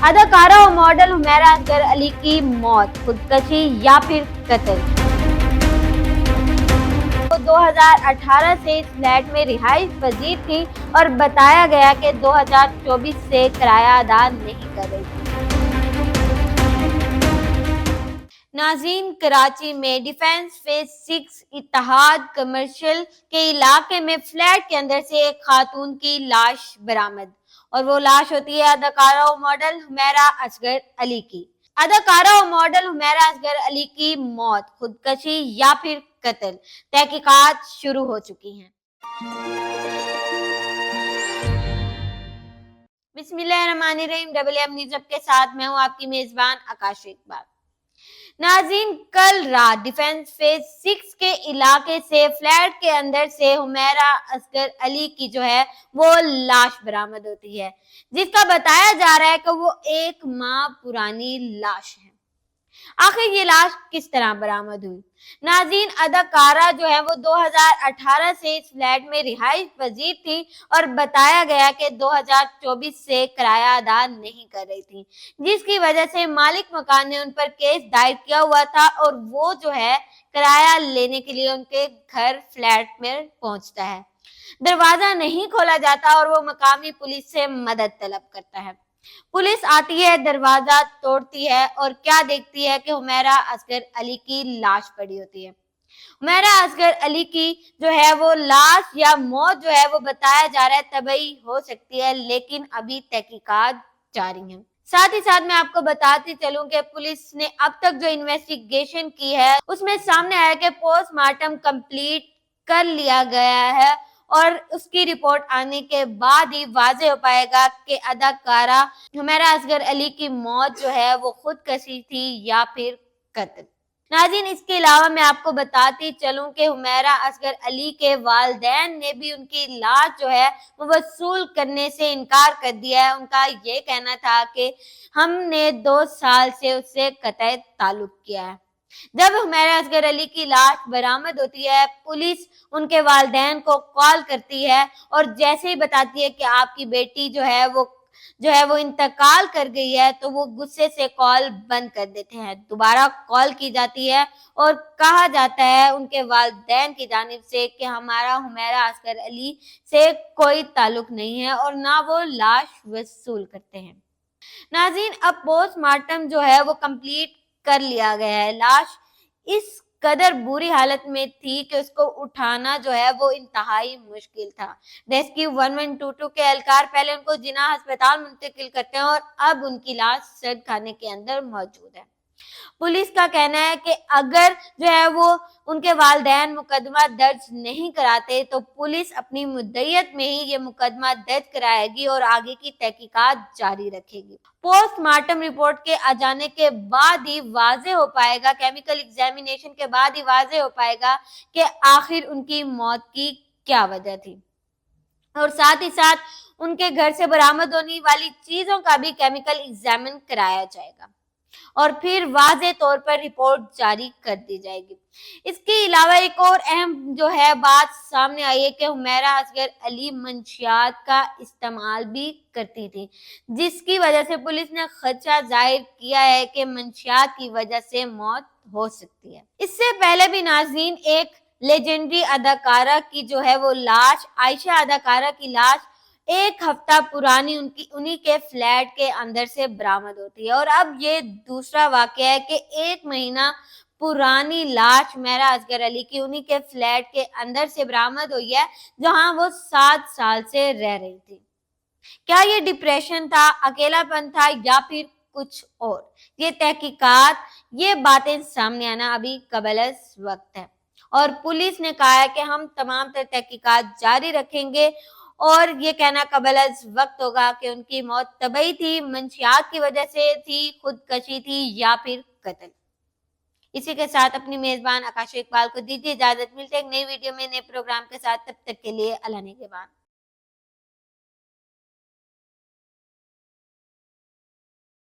اداکارہ و ماڈل حمیرہ اصغر علی کی موت، خودکشی یا پھر قتل؟ وہ 2018 سے اس فلیٹ میں رہائش پذیر تھی اور بتایا گیا کہ 2024 سے کرایہ ادا نہیں کر رہی تھی۔ ناظرین، کراچی میں ڈیفنس فیز 6 اتحاد کمرشل کے علاقے میں فلیٹ کے اندر سے ایک خاتون کی لاش برآمد، اور وہ لاش ہوتی ہے اداکارہ و ماڈل حمیرہ اصغر علی کی۔ اداکارہ و ماڈل حمیرہ اصغر علی کی موت، خودکشی یا پھر قتل؟ تحقیقات شروع ہو چکی ہیں۔ بسم اللہ الرحمن الرحیم، ڈبل ایم نیوز اپ کے ساتھ میں ہوں آپ کی میزبان آکاش اقبال۔ ناظرین، کل رات ڈیفنس فیز 6 کے علاقے سے فلیٹ کے اندر سے حمیرہ اصغر علی کی جو ہے وہ لاش برآمد ہوتی ہے، جس کا بتایا جا رہا ہے کہ وہ 1 ماہ پرانی لاش ہے۔ آخر یہ لاش کس طرح برآمد ہوئی؟ ناظرین، اداکارہ جو ہے وہ 2018 سے اس فلیٹ میں رہائش پذیر تھی اور بتایا گیا کہ 2024 سے کرایہ ادا نہیں کر رہی تھی، جس کی وجہ سے مالک مکان نے ان پر کیس دائر کیا ہوا تھا اور وہ جو ہے کرایہ لینے کے لیے ان کے گھر فلیٹ میں پہنچتا ہے۔ دروازہ نہیں کھولا جاتا اور وہ مقامی پولیس سے مدد طلب کرتا ہے۔ پولیس آتی ہے، دروازہ توڑتی ہے اور کیا دیکھتی ہے کہ حمیرہ اصغر علی کی لاش پڑی ہوتی ہے۔ حمیرہ اصغر علی کی جو ہے وہ لاش یا موت جو ہے وہ بتایا جا رہا ہے طبعی ہو سکتی ہے، لیکن ابھی تحقیقات جاری ہیں۔ ساتھ ہی ساتھ میں آپ کو بتاتی چلوں کہ پولیس نے اب تک جو انویسٹیگیشن کی ہے اس میں سامنے آیا کہ پوسٹ مارٹم کمپلیٹ کر لیا گیا ہے اور اس کی رپورٹ آنے کے بعد ہی واضح ہو پائے گا کہ اداکارہ حمیرہ اصغر علی کی موت جو ہے وہ خودکشی تھی یا پھر قتل۔ ناظرین، اس کے علاوہ میں آپ کو بتاتی چلوں کہ حمیرہ اصغر علی کے والدین نے بھی ان کی لاش جو ہے وہ وصول کرنے سے انکار کر دیا ہے۔ ان کا یہ کہنا تھا کہ ہم نے 2 سال سے اس سے قطع تعلق کیا ہے۔ جب حمیرہ اصغر علی کی لاش برآمد ہوتی ہے، پولیس ان کے والدین کو کال کرتی ہے اور جیسے ہی بتاتی ہے کہ آپ کی بیٹی جو ہے وہ انتقال کر گئی ہے، تو وہ غصے سے کال بند کر دیتے ہیں۔ دوبارہ کال کی جاتی ہے اور کہا جاتا ہے ان کے والدین کی جانب سے کہ ہمارا حمیرہ اصغر علی سے کوئی تعلق نہیں ہے اور نہ وہ لاش وصول کرتے ہیں۔ ناظرین، اب پوسٹ مارٹم جو ہے وہ کمپلیٹ کر لیا گیا ہے۔ لاش اس قدر بری حالت میں تھی کہ اس کو اٹھانا جو ہے وہ انتہائی مشکل تھا۔ ریسکیو 1122 کے اہلکار پہلے ان کو جناح ہسپتال منتقل کرتے ہیں اور اب ان کی لاش سرد خانے کے اندر موجود ہے۔ پولیس کا کہنا ہے کہ اگر جو ہے وہ ان کے والدین مقدمہ درج نہیں کراتے تو پولیس اپنی مدعیت میں ہی یہ مقدمہ درج کرائے گی اور آگے کی تحقیقات جاری رکھے گی۔ پوسٹ مارٹم رپورٹ کے آ جانے کے بعد ہی واضح ہو پائے گا، کیمیکل ایگزامینیشن کے بعد ہی واضح ہو پائے گا کہ آخر ان کی موت کی کیا وجہ تھی، اور ساتھ ہی ساتھ ان کے گھر سے برآمد ہونے والی چیزوں کا بھی کیمیکل ایگزامن کرایا جائے گا اور پھر واضح طور پر رپورٹ جاری کر دی جائے گی۔ اس کے علاوہ ایک اور اہم جو ہے بات سامنے آئی ہے کہ حمیرہ اصغر علی منشیات کا استعمال بھی کرتی تھی، جس کی وجہ سے پولیس نے خدشہ ظاہر کیا ہے کہ منشیات کی وجہ سے موت ہو سکتی ہے۔ اس سے پہلے بھی ناظرین ایک لیجنڈری اداکارہ کی جو ہے وہ لاش، عائشہ اداکارہ کی لاش 1 ہفتہ پرانی انہی کے فلیٹ کے اندر سے برآمد ہوتی ہے، اور اب یہ دوسرا واقعہ ہے کہ 1 مہینہ پرانی لاش حمیرہ اصغر علی کی انہی کے فلیٹ کے اندر سے برآمد ہوئی ہے، جہاں وہ 7 سال سے رہ رہی تھی۔ کیا یہ ڈپریشن تھا، اکیلا پن تھا یا پھر کچھ اور؟ یہ تحقیقات، یہ باتیں سامنے آنا ابھی قبل از وقت ہے، اور پولیس نے کہا ہے کہ ہم تمام تر تحقیقات جاری رکھیں گے، اور یہ کہنا قبل از وقت ہوگا کہ ان کی موت طبعی تھی، منشیات کی وجہ سے تھی، خودکشی تھی یا پھر قتل۔ اسی کے ساتھ اپنی میزبان آکاش اقبال کو دیجیے اجازت، ملتے ہیں ایک نئی ویڈیو میں نئے پروگرام کے ساتھ، تب تک کے لیے اللہ نگہبان۔